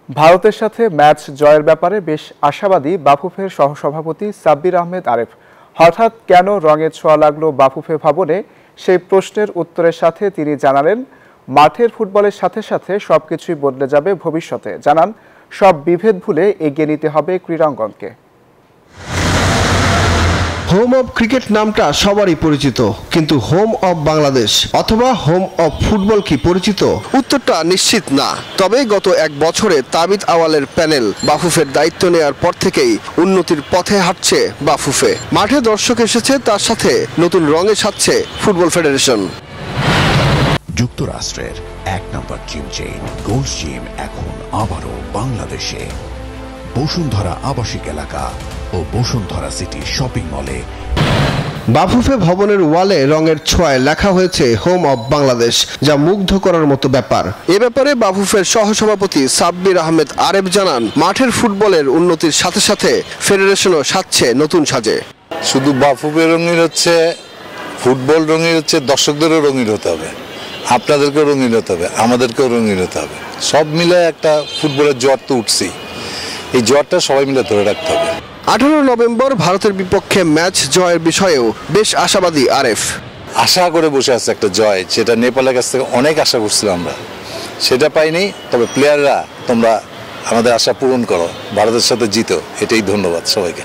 ভারতের সাথে ম্যাচ জয়ের ব্যাপারে বেশ আশাবাদী বাফুফের সহসভাপতি সাব্বির আহমেদ আরেফ। হঠাৎ কেন রঙের ছোঁয়া লাগলো বাফুফে ভবনে, সেই প্রশ্নের উত্তরের সাথে তিনি জানালেন, মাঠের ফুটবলের সাথে সাথে সবকিছুই বদলে যাবে ভবিষ্যতে। জানান, সব বিভেদ ভুলে এগিয়ে নিতে হবে ক্রীড়াঙ্গনকে। হোম অব ক্রিকেট নামটা সবারই পরিচিত, কিন্তু হোম অব বাংলাদেশ অথবা হোম অব ফুটবল কি পরিচিত? উত্তরটা নিশ্চিত না। তবে গত এক বছরে তাবিদ আওয়ালের প্যানেল বাফুফের দায়িত্ব নেওয়ার পর থেকেই উন্নতির পথে হাঁটছে বাফুফে। মাঠে দর্শক এসেছে, তার সাথে নতুন রঙে সাজছে ফুটবল ফেডারেশন। যুক্তরাষ্ট্রের এক নম্বর জিম চেইন গোল্ড জিম এখন আবারও বাংলাদেশে। বসুন্ধরা আবাসিক এলাকা ও বসুন্ধরা সিটি শপিং মলে। বাফুফে ভবনের ওয়ালে রঙের ছোঁয়ায় লেখা হয়েছে হোম অব বাংলাদেশ, যা মুগ্ধ করার মতো ব্যাপার। এ ব্যাপারে বাফুফের সহসভাপতি সাব্বির আহমেদ আরেফ জানান, মাঠের ফুটবলের উন্নতির সাথে সাথে ফেডারেশনও সাজছে নতুন সাজে। শুধু বাফুফে রঙিন হচ্ছে, ফুটবল রঙিন হচ্ছে, দর্শকদেরও রঙিন হতে হবে, আপনাদেরকেও রঙিন হতে হবে, আমাদেরকেও রঙিন হতে হবে। সব মিলে একটা ফুটবলের জ্বর তো উঠছেই, এই জ্বরটা সবাই মিলে ধরে রাখতে হবে। 18 নভেম্বর ভারতের বিপক্ষে ম্যাচ জয়ের বিষয়েও বেশ আশাবাদী আরেফ। আশা করে বসে আছে একটা জয়, যেটা নেপালের কাছ থেকে অনেক আশা করছিলাম আমরা, সেটা পাইনি। তবে প্লেয়াররা, তোমরা আমাদের আশা পূরণ করো, ভারতের সাথে জিতো, এটাই ধন্যবাদ সবাইকে।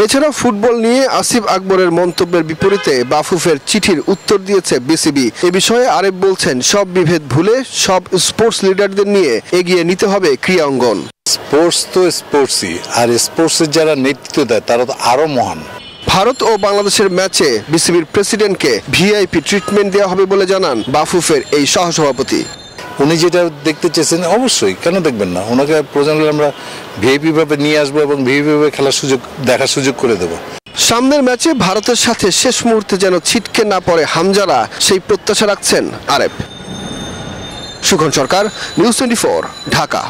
এছাড়া ফুটবল নিয়ে আসিফ আকবরের মন্তব্যের বিপরীতে বাফুফের চিঠির উত্তর দিয়েছে বিসিবি। এ বিষয়ে আরেফ বলছেন, সব বিভেদ ভুলে সব স্পোর্টস লিডারদের নিয়ে এগিয়ে নিতে হবে ক্রীড়া অঙ্গন। স্পোর্টস তো স্পোর্টসই, আর স্পোর্টসের যারা নেতৃত্ব দেয় তারা তো আরো মহান। ভারত ও বাংলাদেশের ম্যাচে বিসিবির প্রেসিডেন্টকে ভিআইপি ট্রিটমেন্ট দেওয়া হবে বলে জানান বাফুফের এই সহসভাপতি। উনি যেটা দেখতে চেয়েছেন, অবশ্যই কেন দেখবেন না, ওনাকে প্রয়োজন হলে আমরা ভিআইপি ভাবে নিয়ে আসবো এবং ভিআইপি ভাবে খেলার সুযোগ, দেখার সুযোগ করে দেবো। সামনের ম্যাচে ভারতের সাথে শেষ মুহূর্তে যেন ছিটকে না পড়ে হামজারা, সেই প্রত্যাশা রাখছেন আরেফ। সুখন সরকার, নিউজ 24, ঢাকা।